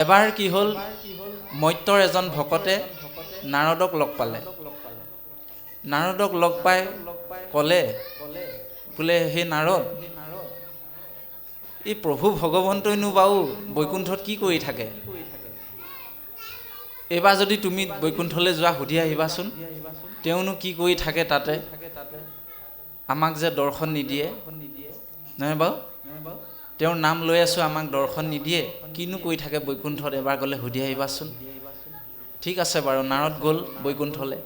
এবাৰ কি হ'ল, মৰ্ত্যৰ এজন ভকতে নাৰদক লগ পালে। নাৰদক লগ পাই ক'লে, বোলে সেই নাৰদ, এই প্ৰভু ভগৱন্তইনো বাৰু বৈকুণ্ঠত কি কৰি থাকে? এইবাৰ যদি তুমি বৈকুণ্ঠলৈ যোৱা সুধি আহিবাচোন, তেওঁনো কি কৰি থাকে তাতে? আমাক যে দৰ্শন নিদিয়ে, নহয় বাৰু? তেওঁৰ নাম লৈ আছোঁ, আমাক দৰ্শন নিদিয়ে, কিনো কৰি থাকে বৈকুণ্ঠত? এবাৰ গ'লে সুধি আহিবাচোন। ঠিক আছে বাৰু। নাৰদ গ'ল বৈকুণ্ঠলৈ।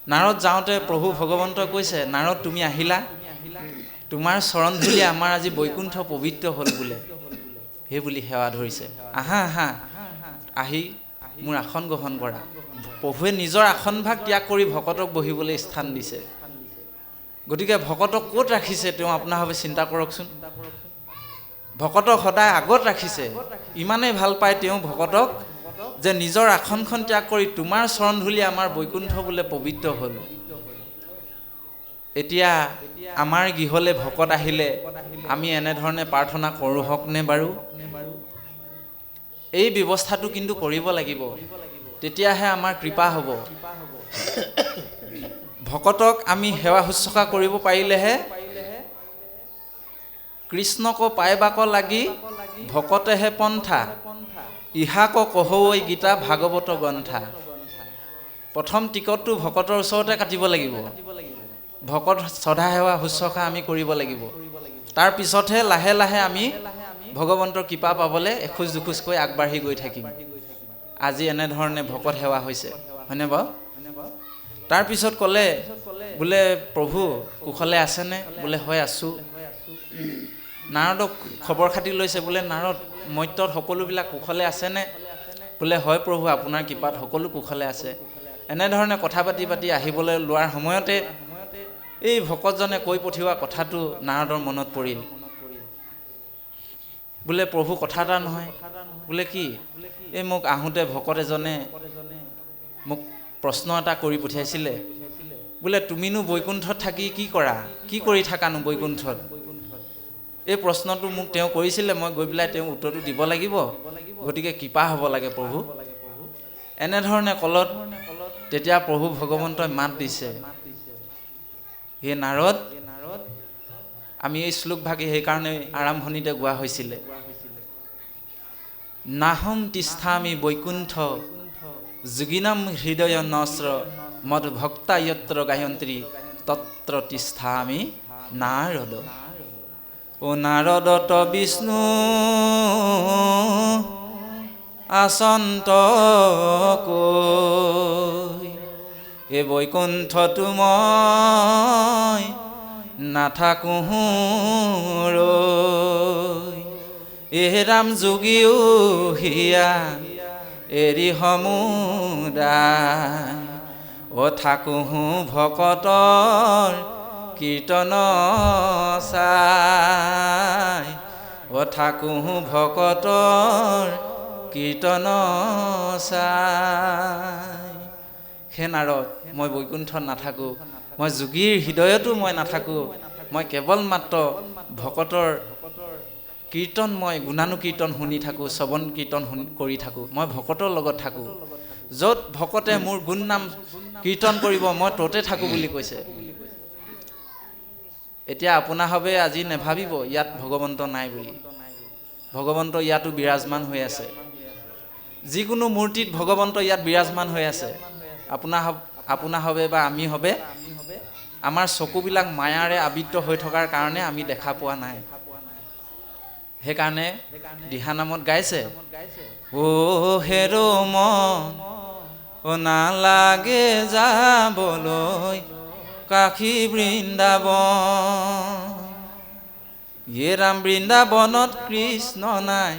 নাৰদ যাওঁতে প্ৰভু ভগৱন্তই কৈছে, নাৰদ তুমি আহিলা, তোমাৰ চৰণ ধূলি আমাৰ আজি বৈকুণ্ঠ পবিত্ৰ হ'ল বোলে। সেই বুলি সেৱা ধৰিছে। আহা আহা, আহি মোৰ আসন গ্ৰহণ কৰা। প্ৰভুৱে নিজৰ আসনভাগ ত্যাগ কৰি ভকতক বহিবলৈ স্থান দিছে। গতিকে ভকতক ক'ত ৰাখিছে তেওঁ আপোনাৰভাৱে চিন্তা কৰকচোন। ভকতক সদায় আগত ৰাখিছে। ইমানেই ভাল পায় তেওঁ ভকতক যে নিজৰ আসনখন ত্যাগ কৰি তোমাৰ চৰণ ধূলি আমাৰ বৈকুণ্ঠ বোলে পবিত্ৰ হ'ল। এতিয়া আমাৰ গৃহলৈ ভকত আহিলে আমি এনেধৰণে প্ৰাৰ্থনা কৰোঁ হকনে বাৰু? এই ব্যৱস্থাটো কিন্তু কৰিব লাগিব, তেতিয়াহে আমাৰ কৃপা হ'ব। ভকতক আমি সেৱা শুশ্ৰূষা কৰিব পাৰিলেহে কৃষ্ণক পাইবাক লাগি ভকতেহে পন্থা, ইহাক কহৈ গীতা ভাগৱত গ্ৰন্থা। প্ৰথম টিকটটো ভকতৰ ওচৰতে কাটিব লাগিব। ভকত শ্ৰদ্ধা সেৱা শুশ্ৰূষা আমি কৰিব লাগিব। তাৰ পিছতহে লাহে লাহে আমি ভগৱন্তৰ কৃপা পাবলৈ এখোজ দুখোজকৈ আগবাঢ়ি গৈ থাকিম। আজি এনেধৰণে ভকত সেৱা হৈছে, হয়নে বাৰু? তাৰপিছত ক'লে, বোলে প্ৰভু কুশলে আছেনে? বোলে হয় আছোঁ। নাৰদক খবৰ খাতি লৈছে, বোলে নাৰদ মৰ্ত্যত সকলোবিলাক কুশলে আছেনে? বোলে হয় প্ৰভু আপোনাৰ কৃপাত সকলো কুশলে আছে। এনেধৰণে কথা পাতি পাতি আহিবলৈ লোৱাৰ সময়তে এই ভকতজনে কৈ পঠিওৱা কথাটো নাৰদৰ মনত পৰিল। বোলে প্ৰভু কথা এটা নহয়। বোলে কি? এই মোক আহোঁতে ভকত এজনে মোক প্ৰশ্ন এটা কৰি পঠিয়াইছিলে। বোলে তুমিনো বৈকুণ্ঠত থাকি কি কৰা? কি কৰি থাকানো বৈকুণ্ঠত? এই প্ৰশ্নটো মোক তেওঁ কৰিছিলে, মই গৈ পেলাই তেওঁ উত্তৰটো দিব লাগিব। গতিকে কৃপা হ'ব লাগে প্ৰভু। এনেধৰণে কলত তেতিয়া প্ৰভু ভগৱন্তই মাত দিছে, হে নাৰদ, আমি এই শ্লোকভাগি সেইকাৰণে আৰম্ভণিতে গোৱা হৈছিলে, নাহম তিষ্ঠামি বৈকুণ্ঠ যোগিনাম হৃদয় নস্ৰ মদ ভক্তা যত্ৰ গায়ন্ত্ৰী তত্ৰ তিষ্ঠামি নাৰদ। ও নাৰদত বিষ্ণু আসন্ত কৈ, এ বৈকুণ্ঠটো মই নাথাকোঁ ৰৈ। এ ৰাম যোগীও হিয়া এৰি সমুদায়, অ থাকোঁ ভকতৰ কীৰ্তন চাই, অ থাকোঁ ভকতৰ কীৰ্তন চাই। হে নাৰদ, মই বৈকুণ্ঠত নাথাকোঁ, মই যোগীৰ হৃদয়তো মই নাথাকোঁ, মই কেৱল মাত্ৰ ভকতৰ কীৰ্তন, মই গুণানুকীৰ্তন শুনি থাকোঁ, শ্ৰৱণ কীৰ্তন কৰি থাকোঁ। মই ভকতৰ লগত থাকোঁ, য'ত ভকতে মোৰ গুণ নাম কীৰ্তন কৰিব মই ত'তে থাকোঁ বুলি কৈছে। এতিয়া আপোনাৰভাৱে আজি নেভাবিব ইয়াত ভগৱন্ত নাই বুলি। ভগৱন্ত ইয়াতো বিৰাজমান হৈ আছে। যিকোনো মূৰ্তিত ভগৱন্ত ইয়াত বিৰাজমান হৈ আছে। আপোনাৰ হবে বা আমি হবে, আমাৰ চকুবিলাক মায়াৰে আবৃত হৈ থকাৰ কাৰণে আমি দেখা পোৱা নাই। সেইকাৰণে দিহানামত গাইছে, অ হেৰ মন অ নালাগে যাবলৈ কাশী বৃন্দাবন। য়ে ৰাম বৃন্দাবনত কৃষ্ণ নাই,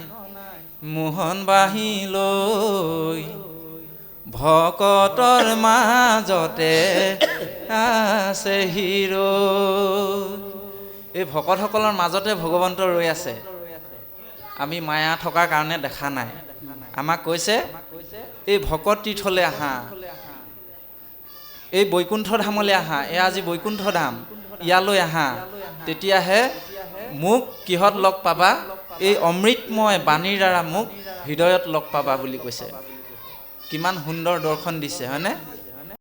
মোহন বাঁহী লৈ ভকতৰ মাজতে আছে হিৰ'। এই ভকতসকলৰ মাজতে ভগৱন্ত ৰৈ আছে। আমি মায়া থকাৰ কাৰণে দেখা নাই। আমাক কৈছে এই ভকত তীৰ্থলৈ আহা, এই বৈকুণ্ঠ ধামলৈ আহা। এয়া আজি বৈকুণ্ঠ ধাম, ইয়ালৈ আহা, তেতিয়াহে মোক কিহত লগ পাবা? এই অমৃতময় বাণীৰ দ্বাৰা মোক হৃদয়ত লগ পাবা বুলি কৈছে। কিমান সুন্দৰ দৰ্শন দিছে হয়নে?